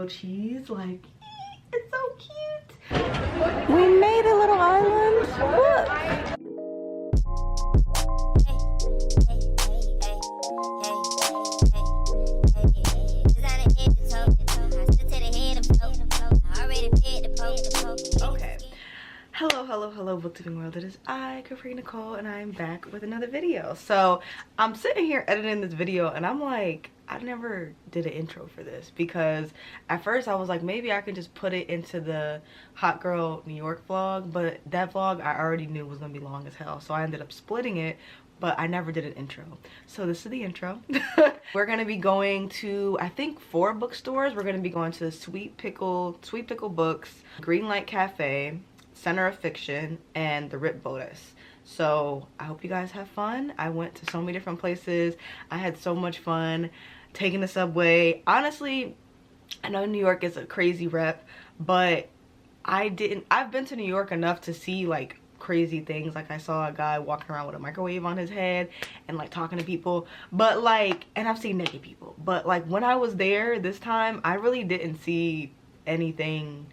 Cheese, like, it's so cute. We made a little island. Look. Okay. Hello, booktubing world. It is I, Nicole, and I'm back with another video. So I'm sitting here editing this video, and I'm like, I never did an intro for this because at first I was like, maybe I could just put it into the Hot Girl New York vlog, but that vlog I already knew was gonna be long as hell, so I ended up splitting it. But I never did an intro. So this is the intro. We're gonna be going to, I think, 4 bookstores. We're gonna be going to Sweet Pickle Books, Greenlight Cafe, Center of Fiction, and the Rip Bodice. So I hope you guys have fun. I went to so many different places. I had so much fun taking the subway. Honestly, I know New York is a crazy rep, but I've been to New York enough to see like crazy things. Like I saw a guy walking around with a microwave on his head and like talking to people, but like, and I've seen naked people, but like when I was there this time, I really didn't see anything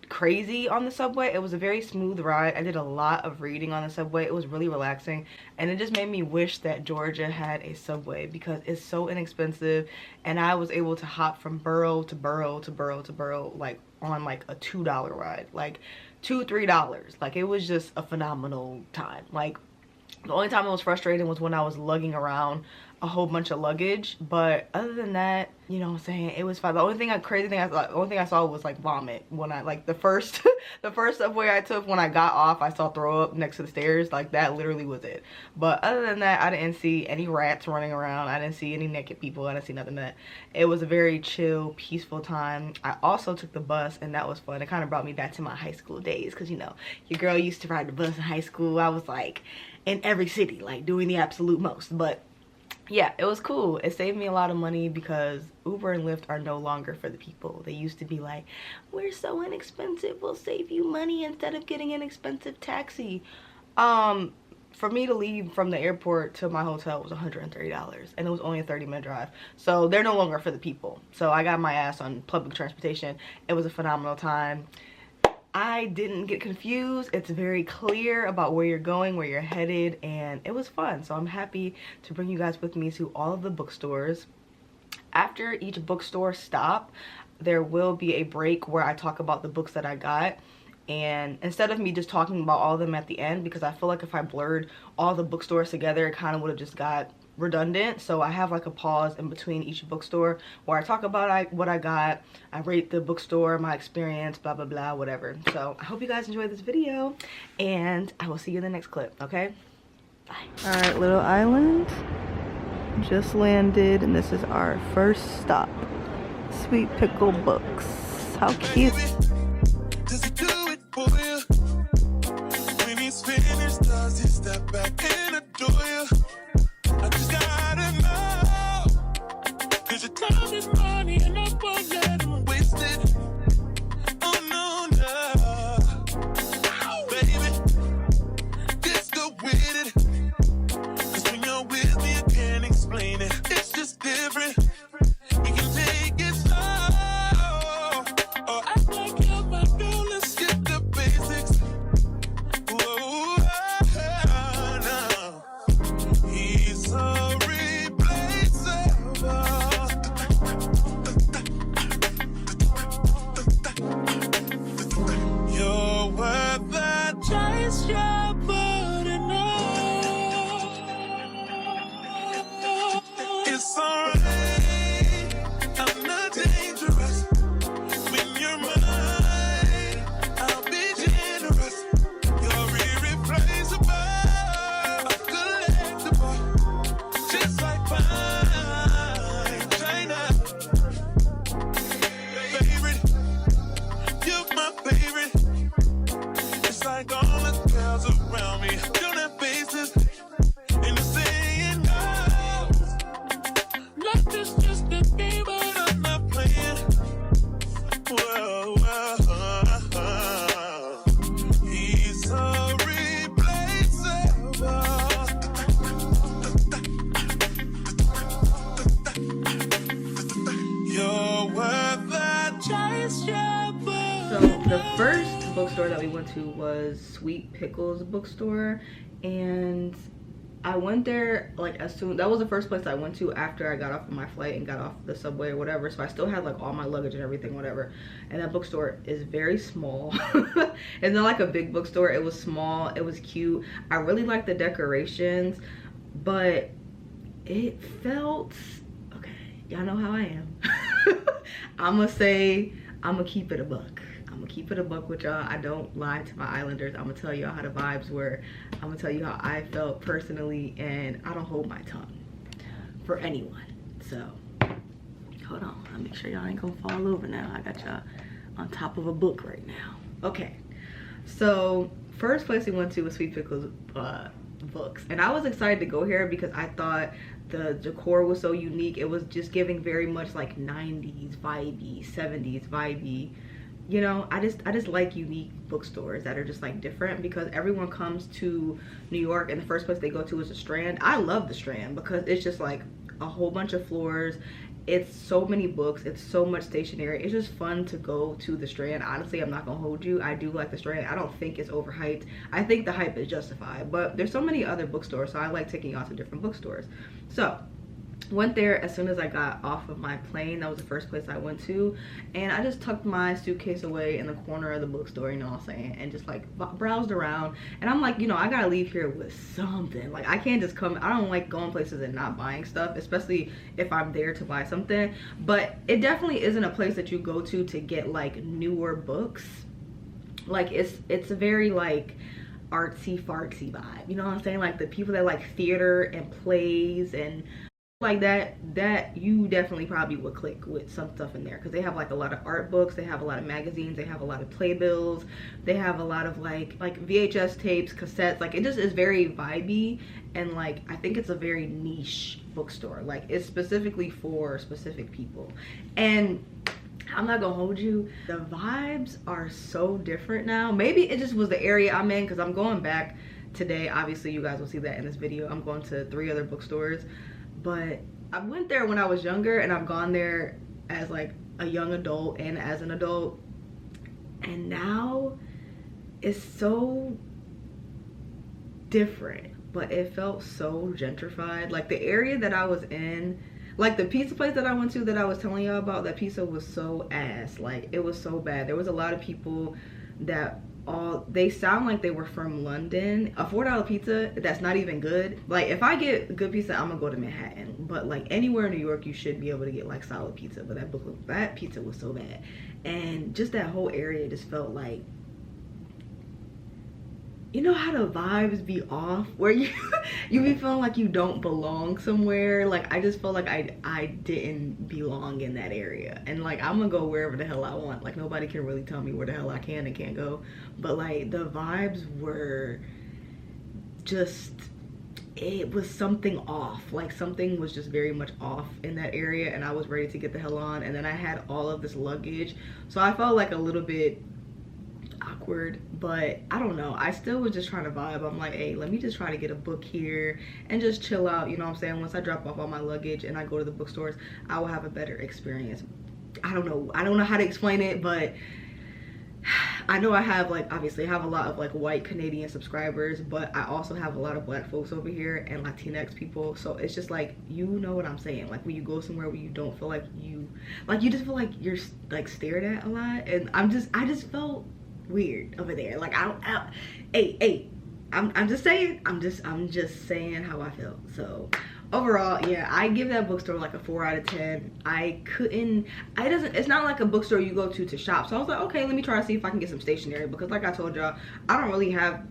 crazy on the subway. It was a very smooth ride. I did a lot of reading on the subway. It was really relaxing, and it just made me wish that Georgia had a subway because it's so inexpensive, and I was able to hop from borough to borough to borough to borough like on like a $2 ride, like $2-3. Like it was just a phenomenal time. Like the only time it was frustrating was when I was lugging around a whole bunch of luggage, but other than that, you know what I'm saying, it was fine. The only thing I saw was like vomit when I like the first subway I took. When I got off, I saw throw up next to the stairs. Like that literally was it. But other than that, I didn't see any rats running around. I didn't see any naked people. I didn't see nothing of that. It was a very chill, peaceful time. I also took the bus, and that was fun. It kind of brought me back to my high school days, because you know, your girl used to ride the bus in high school. I was like in every city, like doing the absolute most. But yeah, it was cool. It saved me a lot of money because Uber and Lyft are no longer for the people. They used to be like, we're so inexpensive, we'll save you money instead of getting an expensive taxi. For me to leave from the airport to my hotel was $130, and it was only a 30-minute drive. So they're no longer for the people. So I got my ass on public transportation. It was a phenomenal time. I didn't get confused. It's very clear about where you're going, where you're headed, and it was fun. So I'm happy to bring you guys with me to all of the bookstores. After each bookstore stop, there will be a break where I talk about the books that I got. And instead of me just talking about all of them at the end, because I feel like if I blurred all the bookstores together, it kind of would have just got redundant. So I have like a pause in between each bookstore where I talk about what I got, I rate the bookstore, my experience, blah blah blah, whatever. So I hope you guys enjoyed this video, and I will see you in the next clip. Okay, bye. All right, little island just landed, and this is our first stop, Sweet Pickle Books. How cute. I just gotta know, 'cause your time is money and I won't let it waste it. Oh no, no, baby, just go with it. 'Cause when you're with me, I can't explain it. It's just different. We can take it slow, or act like you're my girl. Let's skip the basics. Whoa, no. The first bookstore that we went to was Sweet Pickle's bookstore, and I went there like as soon, that was the first place I went to after I got off of my flight and got off the subway or whatever, so I still had like all my luggage and everything, whatever. And that bookstore is very small. It's not like a big bookstore. It was small, it was cute. I really liked the decorations, but it felt, okay, y'all know how I am. I'm gonna keep it a buck. I'm gonna keep it a buck with y'all. I don't lie to my islanders. I'm gonna tell y'all how the vibes were. I'm gonna tell you how I felt personally, and I don't hold my tongue for anyone. So hold on, I'll make sure y'all ain't gonna fall over now. I got y'all on top of a book right now. Okay, so first place we went to was Sweet Pickle's books, and I was excited to go here because I thought the decor was so unique. It was just giving very much like 90s vibey, 70s vibey. You know, I just like unique bookstores that are just like different, because everyone comes to New York and the first place they go to is the Strand. I love the Strand because it's just like a whole bunch of floors. It's so many books, it's so much stationery. It's just fun to go to the Strand. Honestly, I'm not gonna hold you, I do like the Strand. I don't think it's overhyped. I think the hype is justified, but there's so many other bookstores, so I like taking y'all to different bookstores. So went there as soon as I got off of my plane. That was the first place I went to, and I just tucked my suitcase away in the corner of the bookstore, you know what I'm saying, and just like browsed around. And I'm like, you know, I gotta leave here with something. Like, I can't just come, I don't like going places and not buying stuff, especially if I'm there to buy something. But it definitely isn't a place that you go to get like newer books. Like, it's a very like artsy fartsy vibe, you know what I'm saying? Like the people that like theater and plays and like that you definitely probably would click with some stuff in there, because they have like a lot of art books, they have a lot of magazines, they have a lot of playbills, they have a lot of like VHS tapes, cassettes. Like, it just is very vibey, and like I think it's a very niche bookstore. Like, it's specifically for specific people. And I'm not gonna hold you, the vibes are so different now. Maybe it just was the area I'm in, because I'm going back today. Obviously you guys will see that in this video. I'm going to 3 other bookstores, but I went there when I was younger, and I've gone there as like a young adult and as an adult, and now it's so different. But it felt so gentrified. Like, the area that I was in, like the pizza place that I went to that I was telling y'all about, that pizza was so ass. Like, it was so bad. There was a lot of people that they sound like they were from London. A $4 pizza that's not even good. Like, if I get good pizza, I'm gonna go to Manhattan. But like anywhere in New York, you should be able to get like solid pizza. But that pizza was so bad, and just that whole area just felt like, you know how the vibes be off, where you be feeling like you don't belong somewhere. Like, I just felt like I didn't belong in that area. And like, I'm gonna go wherever the hell I want. Like, nobody can really tell me where the hell I can and can't go. But like, the vibes were just, it was something off. Like, something was just very much off in that area, and I was ready to get the hell on. And then I had all of this luggage, so I felt like a little bit awkward. But I don't know, I still was just trying to vibe. I'm like, hey, let me just try to get a book here and just chill out, you know what I'm saying? Once I drop off all my luggage and I go to the bookstores, I will have a better experience. I don't know how to explain it, but I know I have, like, obviously I have a lot of like white Canadian subscribers, but I also have a lot of black folks over here and Latinx people. So it's just like, you know what I'm saying, like when you go somewhere where you don't feel like you just feel like you're like stared at a lot. And I just felt weird over there. Like, I'm just saying how I felt. So overall, yeah, I give that bookstore like a 4 out of 10. It's not like a bookstore you go to shop. So I was like, okay, let me try to see if I can get some stationery, because like I told y'all, I don't really have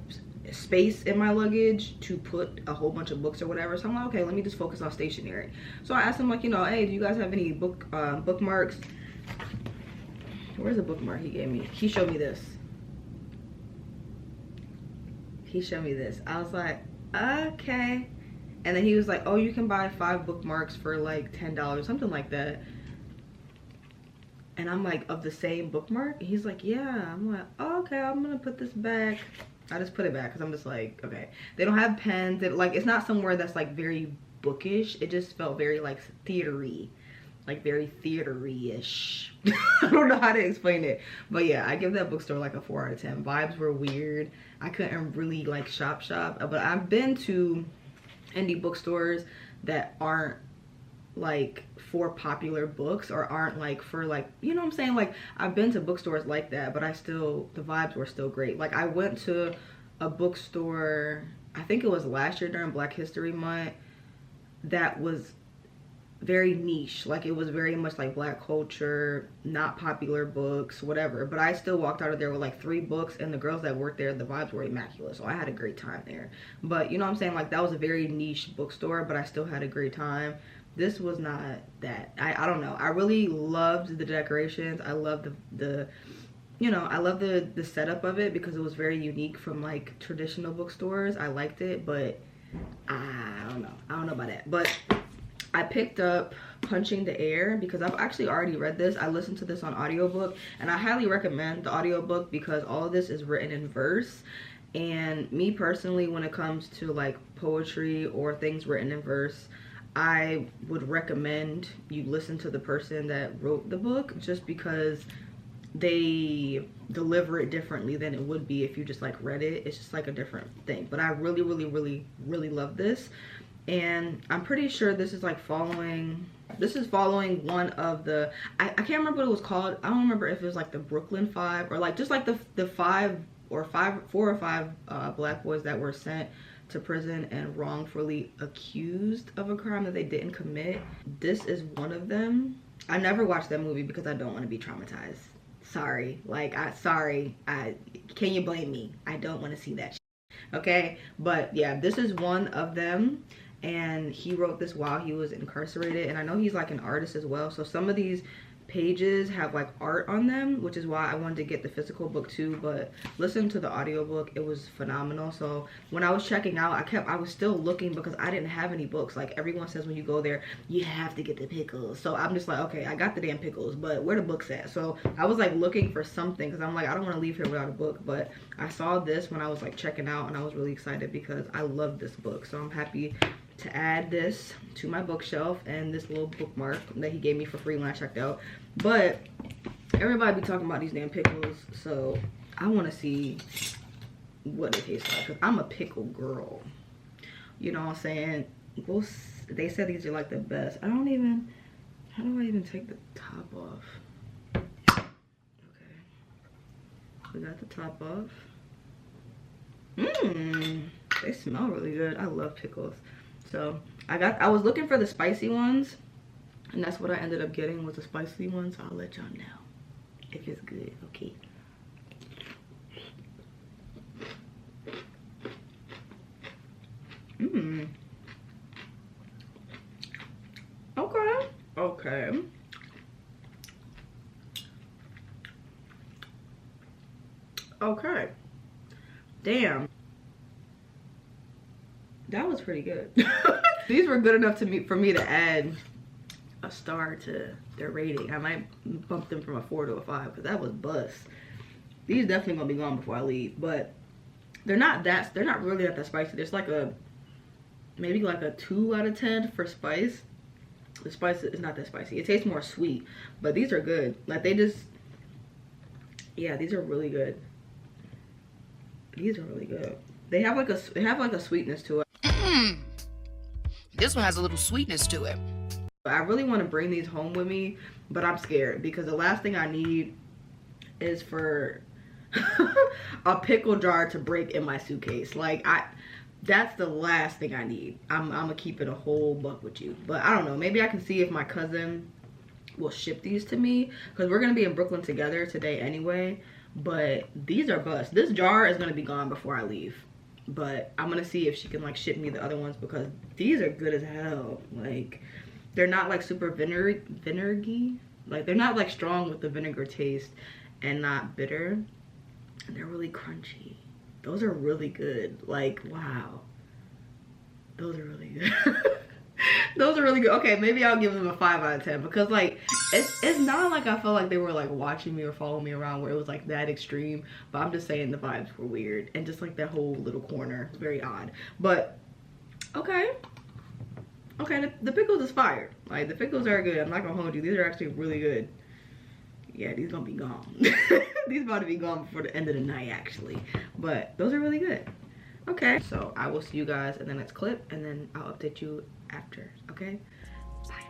space in my luggage to put a whole bunch of books or whatever. So I'm like, okay, let me just focus on stationery. So I asked them, like, you know, hey, do you guys have any bookmarks? Where's the bookmark he gave me? He showed me this. I was like, okay. And then he was like, oh, you can buy 5 bookmarks for like $10, something like that. And I'm like, of the same bookmark? He's like, yeah. I'm like, oh, okay, I'm gonna put this back. I just put it back because I'm just like, okay. They don't have pens. Like, it's not somewhere that's like very bookish. It just felt very like theatery. like very theater-y-ish. I don't know how to explain it, but yeah, I give that bookstore like a 4 out of 10. Vibes were weird. I couldn't really like shop, but I've been to indie bookstores that aren't like for popular books, or aren't like for like, you know what I'm saying, like I've been to bookstores like that, but the vibes were still great. Like I went to a bookstore, I think it was last year during Black History Month, that was very niche. Like it was very much like Black culture, not popular books, whatever, but I still walked out of there with like 3 books, and the girls that worked there, the vibes were immaculate, so I had a great time there. But you know what I'm saying, like that was a very niche bookstore, but I still had a great time. This was not that. I don't know, I really loved the decorations. I loved the you know, I love the setup of it because it was very unique from like traditional bookstores. I liked it, but I don't know about that. But I picked up Punching the Air because I've actually already read this. I listened to this on audiobook, and I highly recommend the audiobook because all of this is written in verse. And me personally, when it comes to like poetry or things written in verse, I would recommend you listen to the person that wrote the book, just because they deliver it differently than it would be if you just like read it. It's just like a different thing. But I really love this. And I'm pretty sure this is like following one of the, I can't remember what it was called. I don't remember if it was like the Brooklyn 5 or like just like the 4 or 5 Black boys that were sent to prison and wrongfully accused of a crime that they didn't commit. This is one of them. I never watched that movie because I don't want to be traumatized. Sorry, like can you blame me? I don't want to see that shit. Okay, but yeah, this is one of them, and he wrote this while he was incarcerated, and I know he's like an artist as well, so some of these pages have like art on them, which is why I wanted to get the physical book too. But listen to the audiobook, it was phenomenal. So when I was checking out, I was still looking because I didn't have any books. Like everyone says when you go there, you have to get the pickles. So I'm just like, okay, I got the damn pickles, but where the books at? So I was like looking for something because I'm like, I don't want to leave here without a book. But I saw this when I was like checking out, and I was really excited because I love this book. So I'm happy to add this to my bookshelf, and this little bookmark that he gave me for free when I checked out. But everybody be talking about these damn pickles, so I want to see what they taste like, because I'm a pickle girl, you know what I'm saying. They said these are like the best. How do I even take the top off? Okay, we got the top off. They smell really good. I love pickles. So I was looking for the spicy ones, and that's what I ended up getting, was the spicy ones. So I'll let y'all know if it's good. Okay. Okay. Okay. Damn. That was pretty good. These were good enough for me to add a star to their rating. I might bump them from a 4 to a 5 because that was bust. These definitely gonna be gone before I leave, but they're not really that spicy. There's like maybe like a 2 out of 10 for spice. The spice is not that spicy. It tastes more sweet, but these are good. Like yeah, these are really good. These are really good. They have like a sweetness to it. This one has a little sweetness to it. I really want to bring these home with me, but I'm scared because the last thing I need is for a pickle jar to break in my suitcase. Like that's the last thing I need. I'm gonna keep it a whole buck with you, but I don't know, maybe I can see if my cousin will ship these to me, because we're gonna be in Brooklyn together today anyway. But these are bust. This jar is gonna be gone before I leave, but I'm gonna see if she can like ship me the other ones, because these are good as hell. Like they're not like super vinegary, like they're not like strong with the vinegar taste, and not bitter, and they're really crunchy. Those are really good. Like, wow, those are really good. Those are really good. Okay, maybe I'll give them a 5 out of 10, because like it's not like I felt like they were like watching me or following me around where it was like that extreme, but I'm just saying the vibes were weird, and just like that whole little corner was very odd. But okay, Okay, the pickles is fire. Like, the pickles are good. I'm not gonna hold you. These are actually really good. Yeah, these gonna be gone. These about to be gone before the end of the night, actually. But those are really good. Okay, so I will see you guys in the next clip, and then I'll update you after, okay? Bye.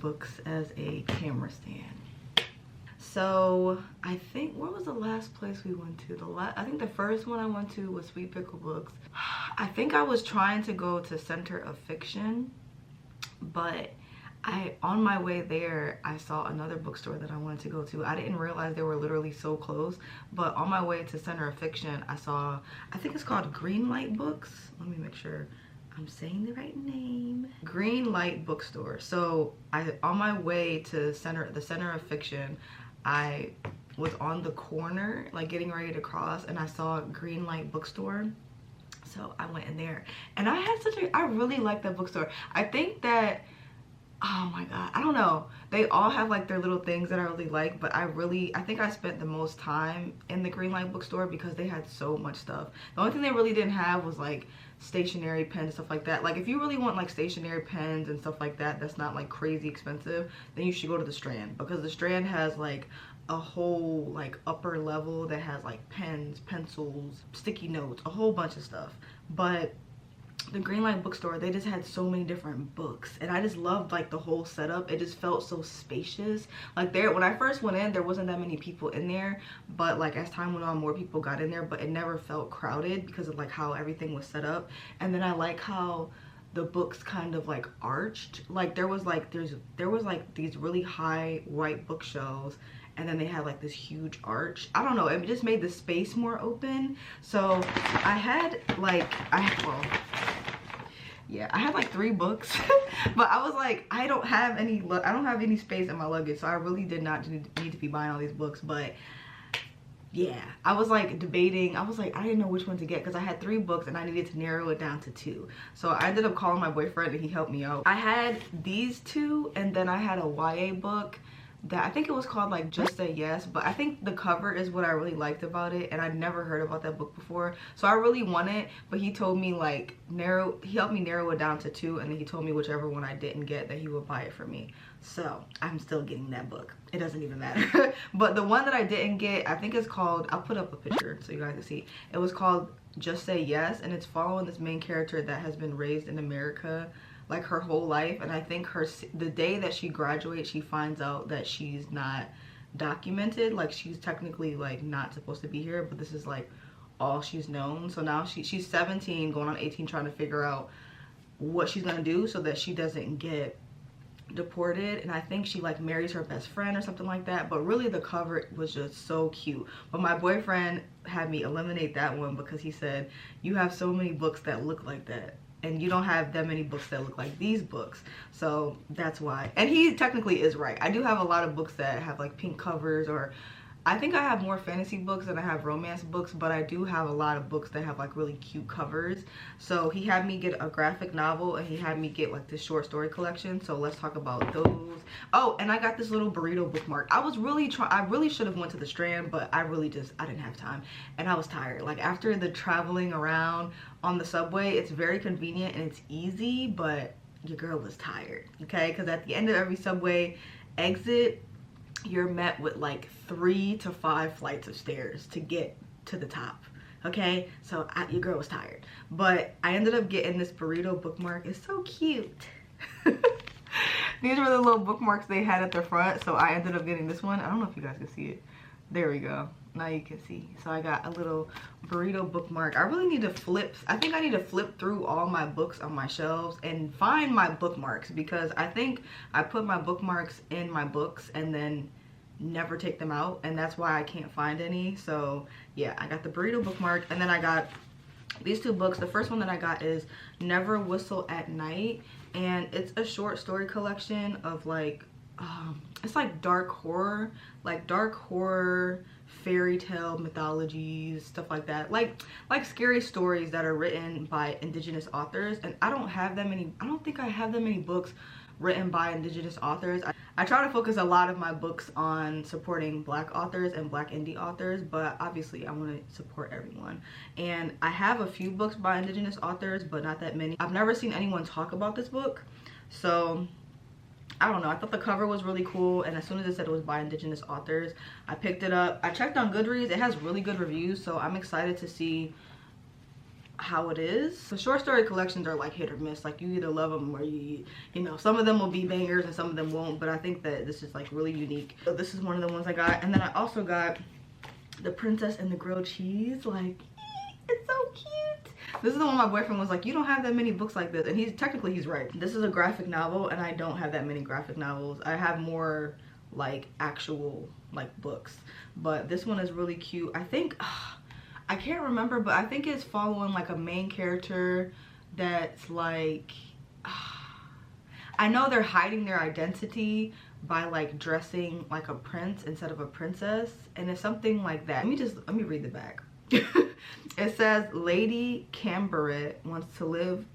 Books as a camera stand. So I think, where was the last place we went to? I think the first one I went to was Sweet Pickle Books. I think I was trying to go to Center of Fiction, but on my way there, I saw another bookstore that I wanted to go to. I didn't realize they were literally so close, but on my way to Center of Fiction, I saw, I think it's called Green Light Books. Let me make sure I'm saying the right name. Green Light Bookstore. So on my way to the Center of Fiction, I was on the corner, like getting ready to cross, and I saw Green Light Bookstore. So I went in there, and I really like that bookstore. I think that, oh my god, I don't know, they all have like their little things that I really like, but I think I spent the most time in the Green Light Bookstore because they had so much stuff. The only thing they really didn't have was like stationery pens and stuff like that. Like, if you really want like stationery pens and stuff like that that's not like crazy expensive, then you should go to the Strand, because the Strand has like a whole like upper level that has like pens, pencils, sticky notes, a whole bunch of stuff. But the Green Light Bookstore, they just had so many different books, and I just loved like the whole setup. It just felt so spacious. Like, when I first went in, there wasn't that many people in there, but like as time went on, more people got in there, but it never felt crowded because of like how everything was set up. And then I like how the books kind of like arched. Like, there was like these really high white bookshelves, and then they had like this huge arch. I don't know, it just made the space more open. So I had like, I had like 3 books but I was like, I don't have any space in my luggage, so I really did not need to be buying all these books. But yeah, I was like debating. I was like, I didn't know which one to get because I had 3 books and I needed to narrow it down to 2. So I ended up calling my boyfriend and he helped me out. I had these 2, and then I had a YA book that I think it was called like Just Say Yes, but I think the cover is what I really liked about it, and I'd never heard about that book before, so I really want it. But he told me like he helped me narrow it down to 2, and then he told me whichever one I didn't get, that he would buy it for me. So I'm still getting that book. It doesn't even matter. But the one that I didn't get, I think it's called, I'll put up a picture so you guys can see. It was called Just Say Yes, and it's following this main character that has been raised in America like her whole life, and I think the day that she graduates, she finds out that she's not documented. Like, she's technically like not supposed to be here, but this is like all she's known. So now she's 17 going on 18, trying to figure out what she's gonna do so that she doesn't get deported. And I think she like marries her best friend or something like that. But really the cover was just so cute. But my boyfriend had me eliminate that one because he said, you have so many books that look like that, and you don't have that many books that look like these books. So that's why. And he technically is right. I do have a lot of books that have like pink covers, or I think I have more fantasy books than I have romance books, but I do have a lot of books that have like really cute covers. So he had me get a graphic novel and he had me get like this short story collection. So let's talk about those. Oh, and I got this little burrito bookmark. I really should have went to the Strand, but I didn't have time and I was tired. Like after the traveling around on the subway, it's very convenient and it's easy, but your girl was tired, okay? Because at the end of every subway exit, you're met with like 3 to 5 flights of stairs to get to the top, okay? So your girl was tired, but I ended up getting this burrito bookmark. It's so cute. These were the little bookmarks they had at the front, so I ended up getting this one. I don't know if you guys can see it. There we go. Now you can see. So I got a little burrito bookmark. I really need to I think I need to flip through all my books on my shelves and find my bookmarks, because I think I put my bookmarks in my books and then never take them out, and that's why I can't find any. So yeah, I got the burrito bookmark, and then I got these 2 books. The first one that I got is Never Whistle at Night, and it's a short story collection of like it's like dark horror, fairy tale mythologies, stuff like that, like scary stories that are written by indigenous authors. And I don't think I have that many books written by indigenous authors. I try to focus a lot of my books on supporting Black authors and Black indie authors, but obviously I want to support everyone. And I have a few books by indigenous authors, but not that many. I've never seen anyone talk about this book, so I don't know. I thought the cover was really cool, and as soon as it said it was by indigenous authors, I picked it up. I checked on Goodreads. It has really good reviews, so I'm excited to see how it is. The short story collections are like hit or miss. Like you either love them or you know, some of them will be bangers and some of them won't, but I think that this is like really unique. So this is one of the ones I got. And then I also got The Princess and the Grilled Cheese. Like, it's so cute. This is the one my boyfriend was like, you don't have that many books like this, and he's right. This is a graphic novel, and I don't have that many graphic novels. I have more like actual like books, but this one is really cute. I think I can't remember, but I think it's following like a main character that's like I know they're hiding their identity by like dressing like a prince instead of a princess, and it's something like that. Let me read the back. It says, Lady Camberet wants to live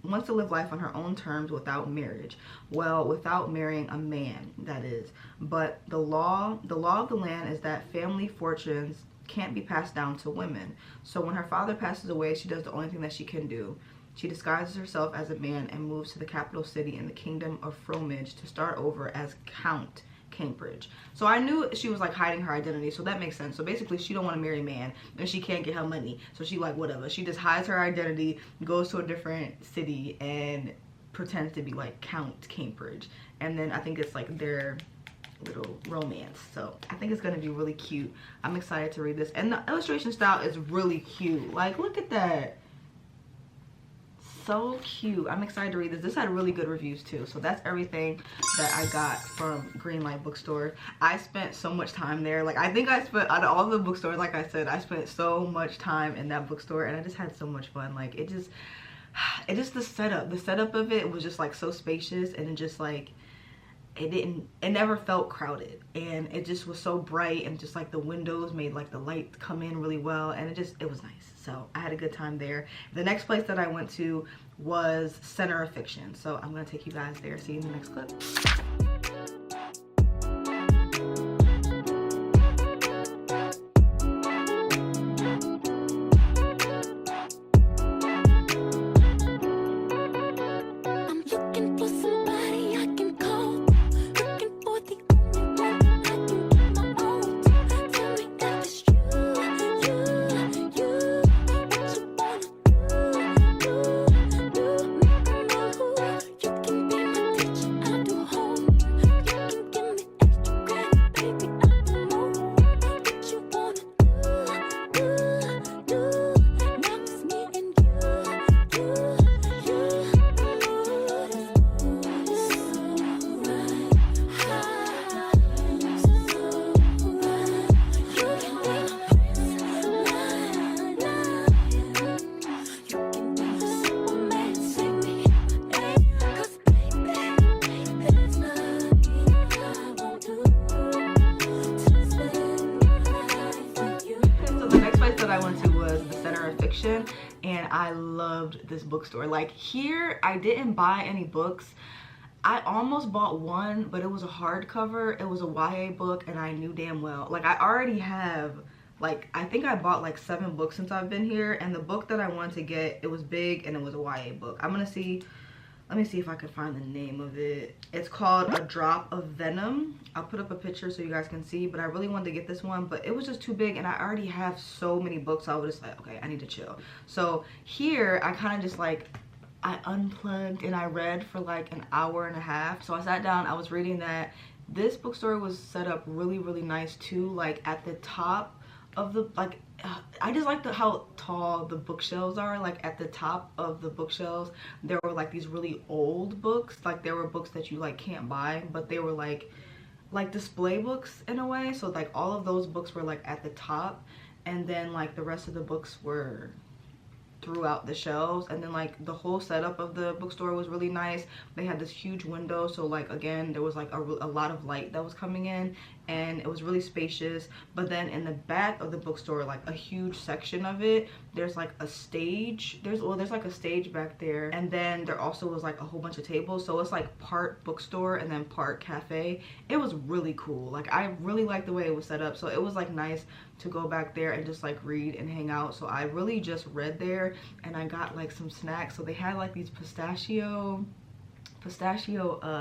life on her own terms without marriage. Well, without marrying a man, that is. But the law of the land is that family fortunes can't be passed down to women. So when her father passes away, she does the only thing that she can do. She disguises herself as a man and moves to the capital city in the kingdom of Fromage to start over as Count Cambridge. So I knew she was like hiding her identity, so that makes sense. So basically she don't want to marry a man and she can't get her money, so she like whatever, she just hides her identity, goes to a different city and pretends to be like Count Cambridge, and then I think it's like their little romance. So I think it's gonna be really cute. I'm excited to read this, and the illustration style is really cute. Like, look at that, so cute. I'm excited to read this. This had really good reviews too. So that's everything that I got from Greenlight Bookstore. I spent so much time there. Like, I think I spent, out of all the bookstores, like I said, I spent so much time in that bookstore, and I just had so much fun. Like, it just the setup of it was just like so spacious, and it just like it never felt crowded, and it just was so bright, and just like the windows made like the light come in really well, and it was nice. So I had a good time there. The next place that I went to was Center of Fiction, so I'm gonna take you guys there. See you in the next clip. that I went to was the Center of Fiction, and I loved this bookstore. Like here, I didn't buy any books. I almost bought one, but it was a hardcover. It was a YA book, and I knew damn well, like I already have, like I think I bought like 7 books since I've been here, and the book that I wanted to get, it was big and it was a YA book. I'm gonna see, let me see if I can find the name of it. It's called A Drop of Venom. I'll put up a picture so you guys can see, but I really wanted to get this one, but it was just too big and I already have so many books, so I was just like, okay, I need to chill. So here I kind of just like, I unplugged and I read for like an hour and a half. So I sat down, I was reading that. This bookstore was set up really, really nice too. Like at the top of the, like, I just like how tall the bookshelves are. Like at the top of the bookshelves, there were like these really old books. Like there were books that you like can't buy, but they were like display books in a way. So like all of those books were like at the top, and then like the rest of the books were throughout the shelves. And then like the whole setup of the bookstore was really nice. They had this huge window, so like again there was like a lot of light that was coming in, and it was really spacious. But then in the back of the bookstore, like a huge section of it, there's like a stage. There's like a stage back there, and then there also was like a whole bunch of tables, so it's like part bookstore and then part cafe. It was really cool. Like I really liked the way it was set up, so it was like nice to go back there and just like read and hang out. So I really just read there, and I got like some snacks. So they had like these pistachio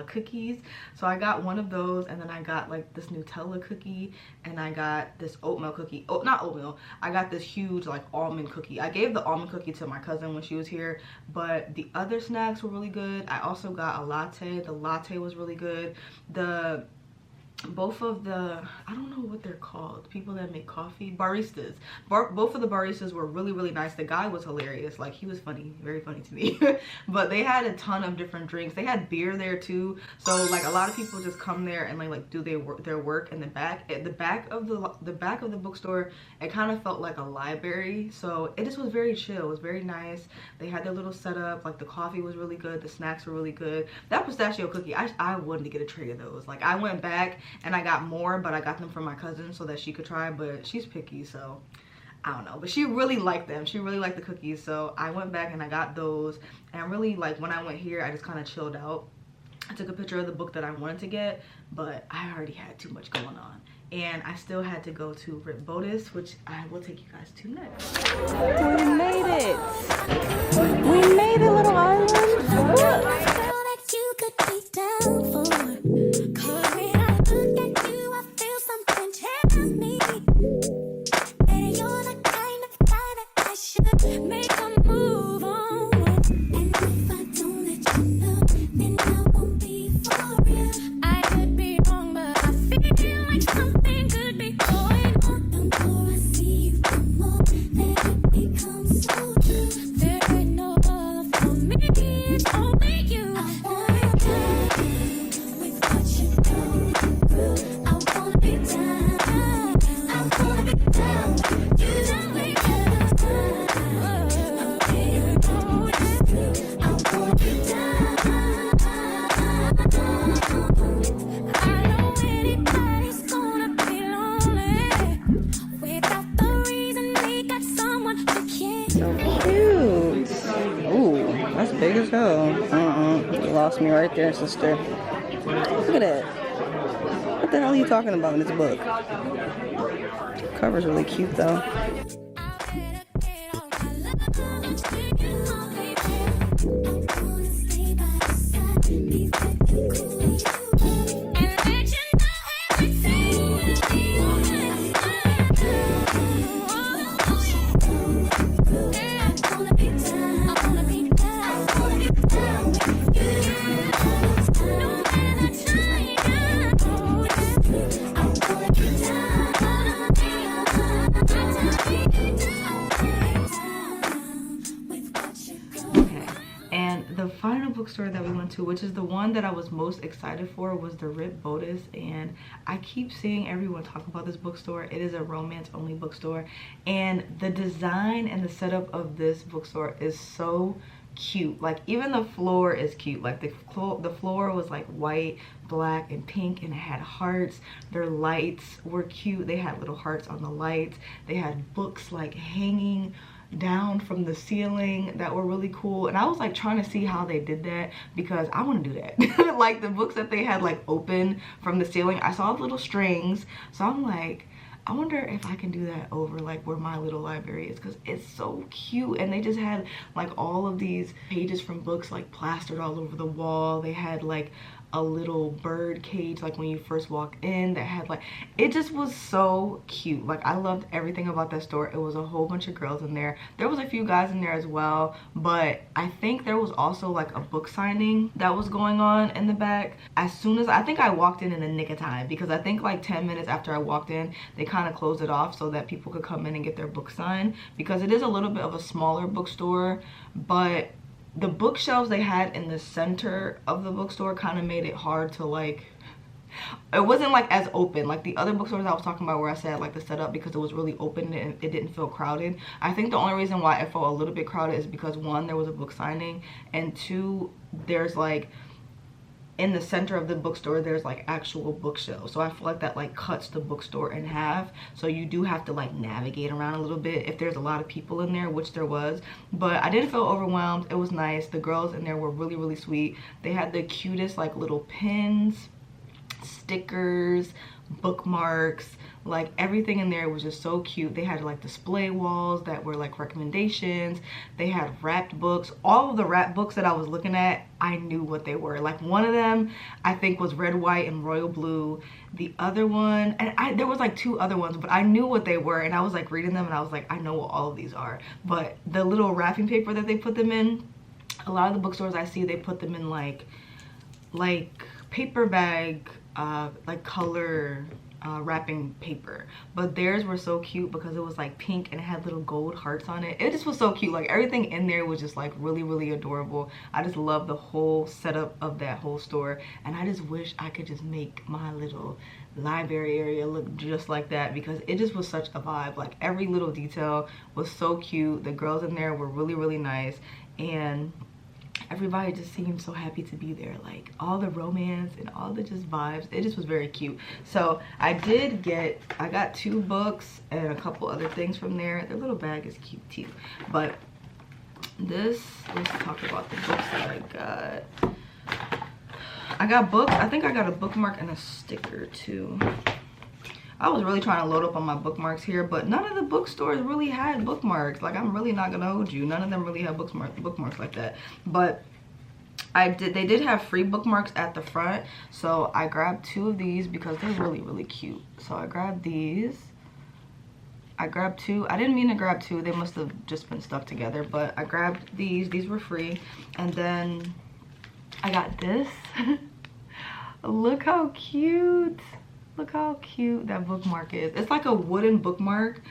cookies, so I got one of those, and then I got like this Nutella cookie, and I got this oatmeal cookie. Oh, not oatmeal, I got this huge like almond cookie. I gave the almond cookie to my cousin when she was here, but the other snacks were really good. I also got a latte. The latte was really good. Both of the, I don't know what they're called, people that make coffee, baristas. Both of the baristas were really, really nice. The guy was hilarious. Like he was funny, very funny to me. But they had a ton of different drinks. They had beer there too. So like a lot of people just come there and like do their work in the back. At the back of the bookstore, it kind of felt like a library. So it just was very chill. It was very nice. They had their little setup. Like the coffee was really good. The snacks were really good. That pistachio cookie, I wanted to get a tray of those. Like I went back and I got more, but I got them from my cousin so that she could try, but she's picky, so I don't know. But she really liked them. She really liked the cookies, so I went back and I got those. And I really, like, when I went here, I just kind of chilled out. I took a picture of the book that I wanted to get, but I already had too much going on. And I still had to go to Bodice, which I will take you guys to next. We made it! We made it, little island! Big as hell. You lost me right there, sister. Look at that. What the hell are you talking about in this book? The cover's really cute though. Bookstore that we went to, which is the one that I was most excited for, was the Bodice. And I keep seeing everyone talk about this bookstore. It is a romance only bookstore, and the design and the setup of this bookstore is so cute. Like even the floor is cute. Like the floor was like white, black, and pink, and it had hearts. Their lights were cute. They had little hearts on the lights. They had books like hanging down from the ceiling that were really cool, and I was like trying to see how they did that because I want to do that. Like the books that they had like open from the ceiling, I saw little strings, so I'm like, I wonder if I can do that over like where my little library is, because it's so cute. And they just had like all of these pages from books like plastered all over the wall. They had like a little bird cage like when you first walk in that had like, it just was so cute. Like I loved everything about that store. It was a whole bunch of girls in there. There was a few guys in there as well, but I think there was also like a book signing that was going on in the back. As soon as I think I walked in the nick of time, because I think like 10 minutes after I walked in they kind of closed it off so that people could come in and get their book signed, because it is a little bit of a smaller bookstore. But the bookshelves they had in the center of the bookstore kind of made it hard to like, it wasn't like as open like the other bookstores I was talking about where I said like the setup, because it was really open and it didn't feel crowded. I think the only reason why it felt a little bit crowded is because one, there was a book signing, and two, there's like in the center of the bookstore there's like actual bookshelves, so I feel like that like cuts the bookstore in half, so you do have to like navigate around a little bit if there's a lot of people in there, which there was. But I didn't feel overwhelmed. It was nice. The girls in there were really sweet. They had the cutest like little pins, stickers, bookmarks, like everything in there was just so cute. They had like display walls that were like recommendations. They had wrapped books. All of the wrapped books that I was looking at, I knew what they were. Like one of them I think was red, white, and royal blue. The other one, and there was like two other ones, but I knew what they were, and I was like reading them and I was like, I know what all of these are. But the little wrapping paper that they put them in, a lot of the bookstores I see, they put them in like paper bag, like color wrapping paper, but theirs were so cute because it was like pink and it had little gold hearts on it. It just was so cute. Like everything in there was just like really adorable. I just love the whole setup of that whole store, and I just wish I could just make my little library area look just like that, because it just was such a vibe. Like every little detail was so cute. The girls in there were really nice, and everybody just seemed so happy to be there. Like all the romance and all the just vibes, it just was very cute. So I got 2 books and a couple other things from there. Their little bag is cute too. But let's talk about the books that I got books. I think I got a bookmark and a sticker too. I was really trying to load up on my bookmarks here, but none of the bookstores really had bookmarks. Like, I'm really not gonna hold you. None of them really have bookmarks like that. But they did have free bookmarks at the front, so I grabbed 2 of these because they're really cute. So I grabbed these. I grabbed 2. I didn't mean to grab 2. They must have just been stuck together, but I grabbed these. These were free. And then I got this. Look how cute. Look how cute that bookmark is. It's like a wooden bookmark,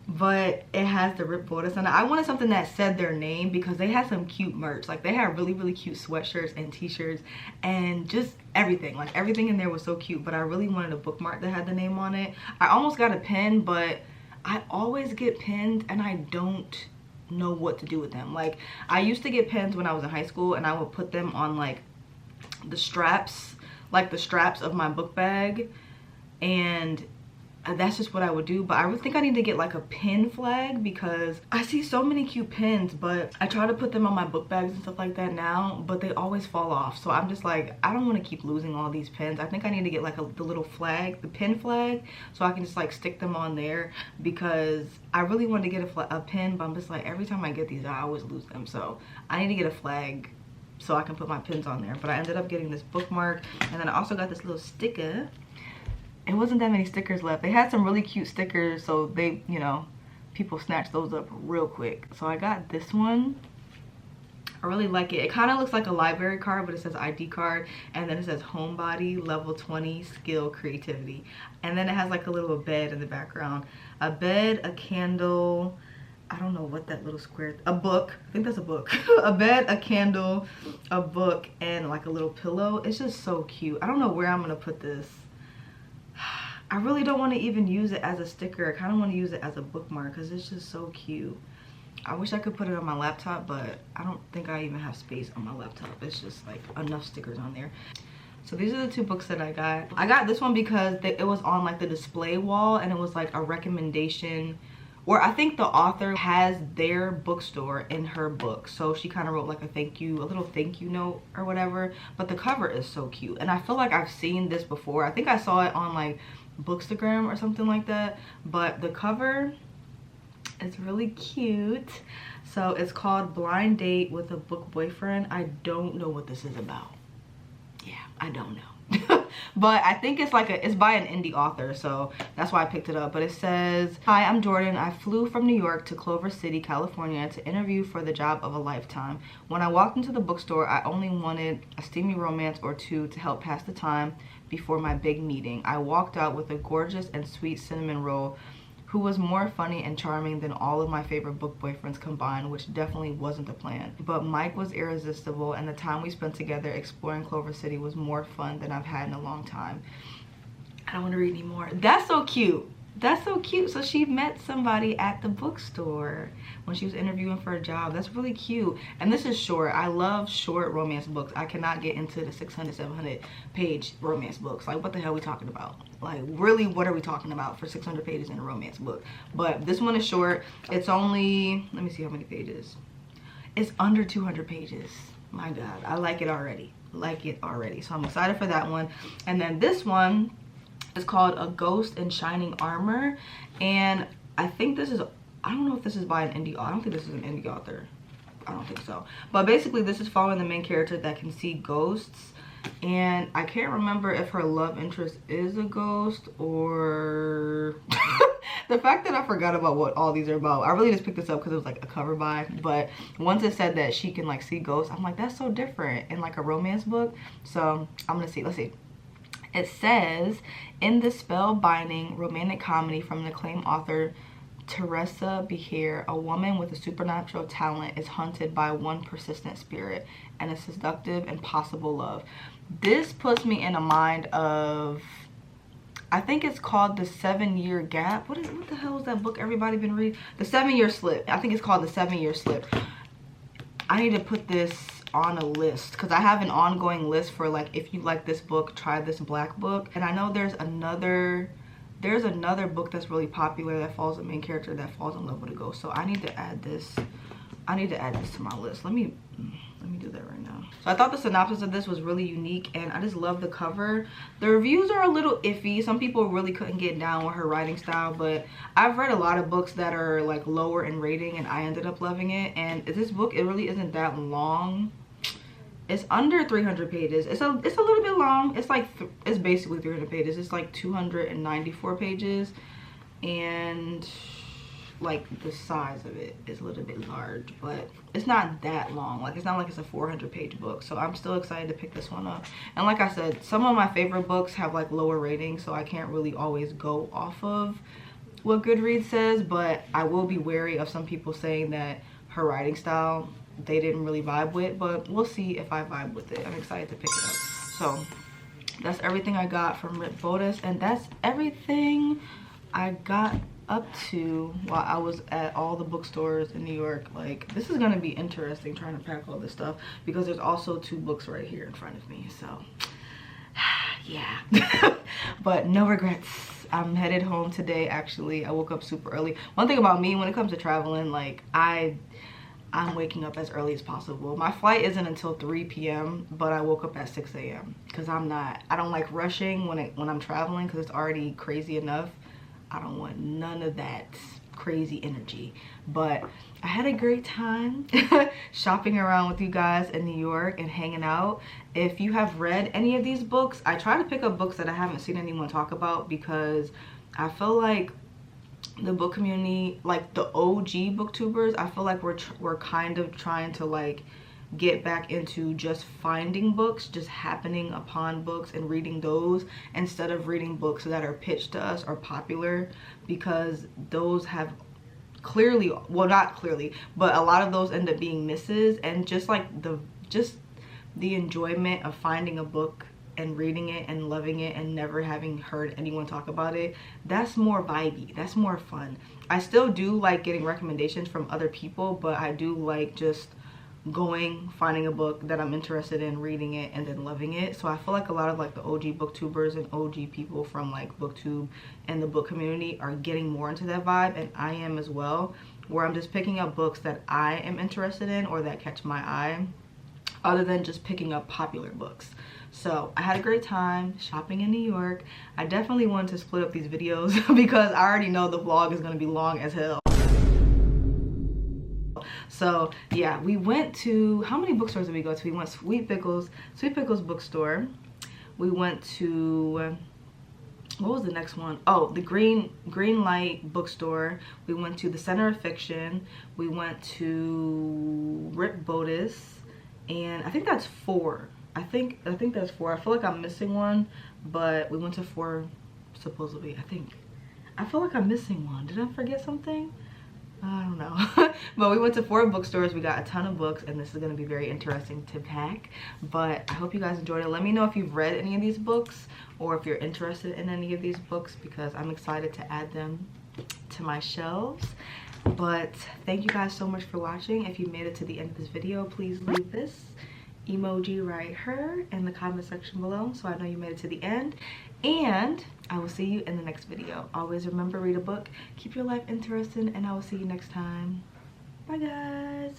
but it has the ripped bodice on it. I wanted something that said their name because they had some cute merch. Like they had really cute sweatshirts and t-shirts and just everything. Like everything in there was so cute, but I really wanted a bookmark that had the name on it. I almost got a pen, but I always get pins and I don't know what to do with them. Like I used to get pens when I was in high school, and I would put them on like the straps of my book bag, and that's just what I would do. But I really think I need to get like a pin flag because I see so many cute pins, but I try to put them on my book bags and stuff like that now, but they always fall off. So I'm just like, I don't want to keep losing all these pins. I think I need to get like the little flag, the pin flag, so I can just like stick them on there, because I really wanted to get a pin, but I'm just like, every time I get these I always lose them. So I need to get a flag so I can put my pins on there. But I ended up getting this bookmark, and then I also got this little sticker. It wasn't that many stickers left. They had some really cute stickers, so they, you know, people snatched those up real quick. So I got this one. I really like it. It kind of looks like a library card, but it says ID card, and then it says homebody level 20 skill creativity, and then it has like a little bed in the background. A bed, a candle, I don't know what that little square, a book, I think that's a book. A bed, a candle, a book, and like a little pillow. It's just so cute. I don't know where I'm gonna put this. I really don't want to even use it as a sticker. I kind of want to use it as a bookmark because it's just so cute. I wish I could put it on my laptop, but I don't think I even have space on my laptop. It's just like enough stickers on there. So these are the 2 books that I got. I got this one because it was on like the display wall, and it was like a recommendation, or I think the author has their bookstore in her book, so she kind of wrote like a little thank you note or whatever. But the cover is so cute, and I feel like I've seen this before. I think I saw it on like Bookstagram or something like that, but the cover is really cute. So it's called Blind Date with a Book Boyfriend. I don't know what this is about. Yeah, I don't know. But I think it's like it's by an indie author, so that's why I picked it up. But it says, "Hi, I'm Jordan. I flew from New York to Clover City, California to interview for the job of a lifetime. When I walked into the bookstore, I only wanted a steamy romance or 2 to help pass the time before my big meeting. I walked out with a gorgeous and sweet cinnamon roll who was more funny and charming than all of my favorite book boyfriends combined, which definitely wasn't the plan. But Mike was irresistible, and the time we spent together exploring Clover City was more fun than I've had in a long time." I don't want to read anymore. That's so cute. That's so cute. So she met somebody at the bookstore when she was interviewing for a job. That's really cute. And this is short. I love short romance books. I cannot get into the 600, 700 page romance books. Like, what the hell are we talking about? Like, really, what are we talking about for 600 pages in a romance book? But this one is short. It's only, let me see how many pages. It's under 200 pages. My God, I like it already. So I'm excited for that one. And then this one, it's called A Ghost in Shining Armor, and I think this is, I don't know if this is by an indie author. I don't think this is an indie author. I don't think so. But basically this is following the main character that can see ghosts, and I can't remember if her love interest is a ghost or the fact that I forgot about what all these are about. I really just picked this up because it was like a cover by, but once it said that she can like see ghosts, I'm like, that's so different in like a romance book. So I'm gonna see, let's see. It says, in this spellbinding romantic comedy from an acclaimed author Teresa Behere, a woman with a supernatural talent is hunted by one persistent spirit and a seductive and possible love. This puts me in a mind of, I think it's called The 7-Year Gap. What the hell is that book everybody been reading? The 7-Year Slip. I think it's called The 7-Year Slip. I need to put this on a list because I have an ongoing list for like, if you like this book, try this black book. And I know there's another book that's really popular that follows the main character that falls in love with a ghost. So I need to add this to my list. Let me do that right now. So I thought the synopsis of this was really unique, and I just love the cover. The reviews are a little iffy. Some people really couldn't get down with her writing style, but I've read a lot of books that are like lower in rating and I ended up loving it. And this book, it really isn't that long. It's under 300 pages. It's a little bit long. It's like it's basically 300 pages. It's like 294 pages, and like the size of it is a little bit large, but it's not that long. Like, it's not like it's a 400 page book. So I'm still excited to pick this one up. And like I said, some of my favorite books have like lower ratings, so I can't really always go off of what Goodreads says, but I will be wary of some people saying that her writing style they didn't really vibe with, but we'll see if I vibe with it. I'm excited to pick it up. So that's everything I got from Bodice, and that's everything I got up to while I was at all the bookstores in New York. Like, this is gonna be interesting trying to pack all this stuff because there's also 2 books right here in front of me, so yeah. But no regrets. I'm headed home today. Actually, I woke up super early. One thing about me when it comes to traveling, like I'm waking up as early as possible. My flight isn't until 3 p.m. but I woke up at 6 a.m. because I don't like rushing when I'm traveling because it's already crazy enough. I don't want none of that crazy energy. But I had a great time shopping around with you guys in New York and hanging out. If you have read any of these books, I try to pick up books that I haven't seen anyone talk about because I feel like the book community, like the OG booktubers, I feel like we're kind of trying to like get back into just finding books, just happening upon books and reading those instead of reading books that are pitched to us or popular, because those have clearly, well, not clearly, but a lot of those end up being misses. And just like the enjoyment of finding a book and reading it and loving it and never having heard anyone talk about it, that's more vibey, that's more fun. I still do like getting recommendations from other people, but I do like just finding a book that I'm interested in, reading it, and then loving it. So I feel like a lot of like the OG booktubers and OG people from like booktube and the book community are getting more into that vibe, and I am as well, where I'm just picking up books that I am interested in or that catch my eye, other than just picking up popular books. So I had a great time shopping in New York. I definitely wanted to split up these videos because I already know the vlog is going to be long as hell. So yeah, we went to, how many bookstores did we go to? We went Sweet Pickles bookstore. We went to, what was the next one? Oh, the Green Light bookstore. We went to the Center of Fiction. We went to Bodice, and I think that's 4. I think that's 4. I feel like I'm missing one, but we went to 4 supposedly. I feel like I'm missing one. Did I forget something? I don't know. But we went to 4 bookstores. We got a ton of books, and this is going to be very interesting to pack. But I hope you guys enjoyed it. Let me know if you've read any of these books or if you're interested in any of these books, because I'm excited to add them to my shelves. But thank you guys so much for watching. If you made it to the end of this video, please leave this emoji right here in the comment section below so I know you made it to the end. And I will see you in the next video. Always remember, read a book, keep your life interesting, and I will see you next time. Bye guys.